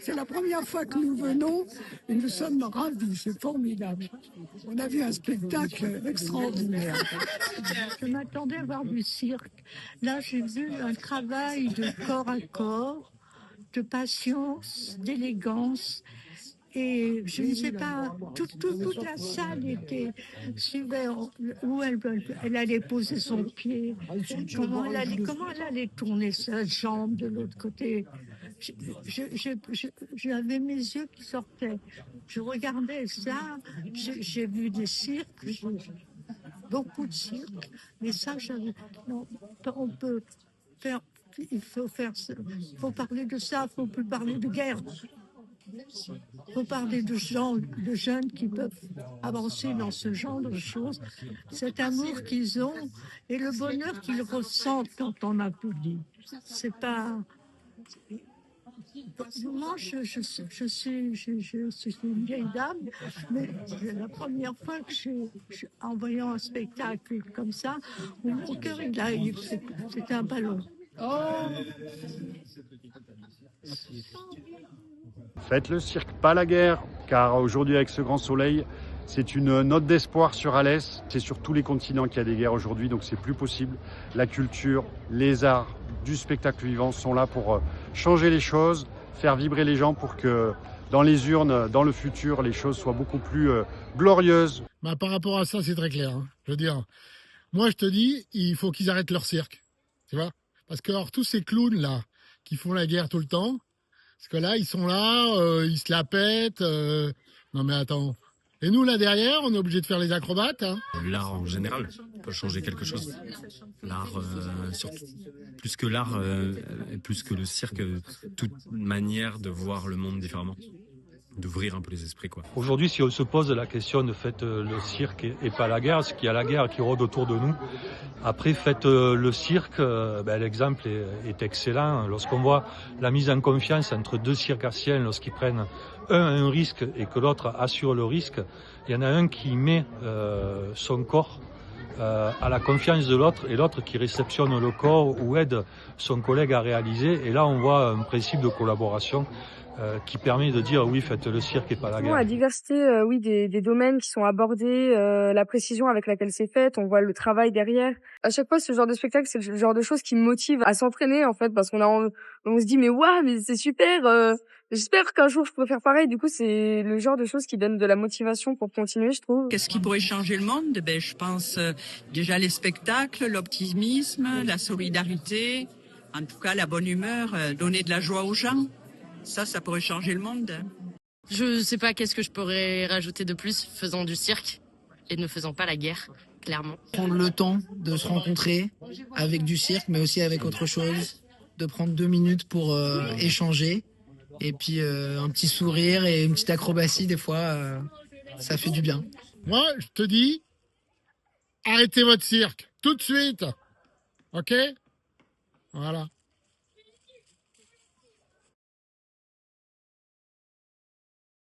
C'est la première fois que nous venons et nous sommes ravis, c'est formidable. On a vu un spectacle extraordinaire. Je m'attendais à voir du cirque. Là, j'ai vu un travail de corps à corps, de patience, d'élégance. Et je ne sais pas, toute la salle suivait où elle allait poser son pied, comment elle allait tourner sa jambe de l'autre côté. J'avais mes yeux qui sortaient. Je regardais ça, j'ai vu des cirques, beaucoup de cirques, mais ça, non, on peut faire, il faut parler de ça, il faut plus parler de guerre. Il faut parler de jeunes qui peuvent avancer dans ce genre de choses, cet amour qu'ils ont et le bonheur qu'ils ressentent quand on applaudit. C'est pas. Moi, je suis une vieille dame, mais c'est la première fois que en voyant un spectacle comme ça, où mon cœur, c'était un ballon. Oh. Faites le cirque, pas la guerre, car aujourd'hui avec ce grand soleil, c'est une note d'espoir sur Alès. C'est sur tous les continents qu'il y a des guerres aujourd'hui, donc c'est plus possible. La culture, les arts, du spectacle vivant sont là pour changer les choses, faire vibrer les gens pour que dans les urnes, dans le futur, les choses soient beaucoup plus glorieuses. Bah, par rapport à ça, c'est très clair. Hein. Je veux dire, moi je te dis, il faut qu'ils arrêtent leur cirque. Tu vois ? Parce que alors, tous ces clowns là, qui font la guerre tout le temps, parce que là, ils sont là, ils se la pètent. Non mais attends. Et nous, là derrière, on est obligé de faire les acrobates. Hein. L'art en général peut changer quelque chose. L'art, surtout, plus que l'art, plus que le cirque, toute manière de voir le monde différemment. D'ouvrir un peu les esprits, quoi. Aujourd'hui, si on se pose la question de faites le cirque et pas la guerre, c'est qu'il y a la guerre qui rôde autour de nous. Après, faites le cirque, l'exemple est excellent. Lorsqu'on voit la mise en confiance entre deux circassiens, lorsqu'ils prennent un risque et que l'autre assure le risque, il y en a un qui met son corps à la confiance de l'autre et l'autre qui réceptionne le corps ou aide son collègue à réaliser. Et là, on voit un principe de collaboration qui permet de dire oui, faites le cirque et pas la guerre. La diversité, oui, des domaines qui sont abordés, la précision avec laquelle c'est fait, on voit le travail derrière. À chaque fois, ce genre de spectacle, c'est le genre de choses qui me motive à s'entraîner, en fait, parce on se dit, mais waouh, mais c'est super, j'espère qu'un jour je pourrai faire pareil. Du coup, c'est le genre de choses qui donnent de la motivation pour continuer, je trouve. Qu'est-ce qui pourrait changer le monde? Je pense déjà les spectacles, l'optimisme, la solidarité, en tout cas la bonne humeur, donner de la joie aux gens. Ça pourrait changer le monde. Je sais pas qu'est-ce que je pourrais rajouter de plus faisant du cirque et ne faisant pas la guerre, clairement. Prendre le temps de se rencontrer avec du cirque, mais aussi avec autre chose, de prendre 2 minutes pour échanger, et puis un petit sourire et une petite acrobatie, des fois, ça fait du bien. Moi, je te dis, arrêtez votre cirque, tout de suite, ok ? Voilà.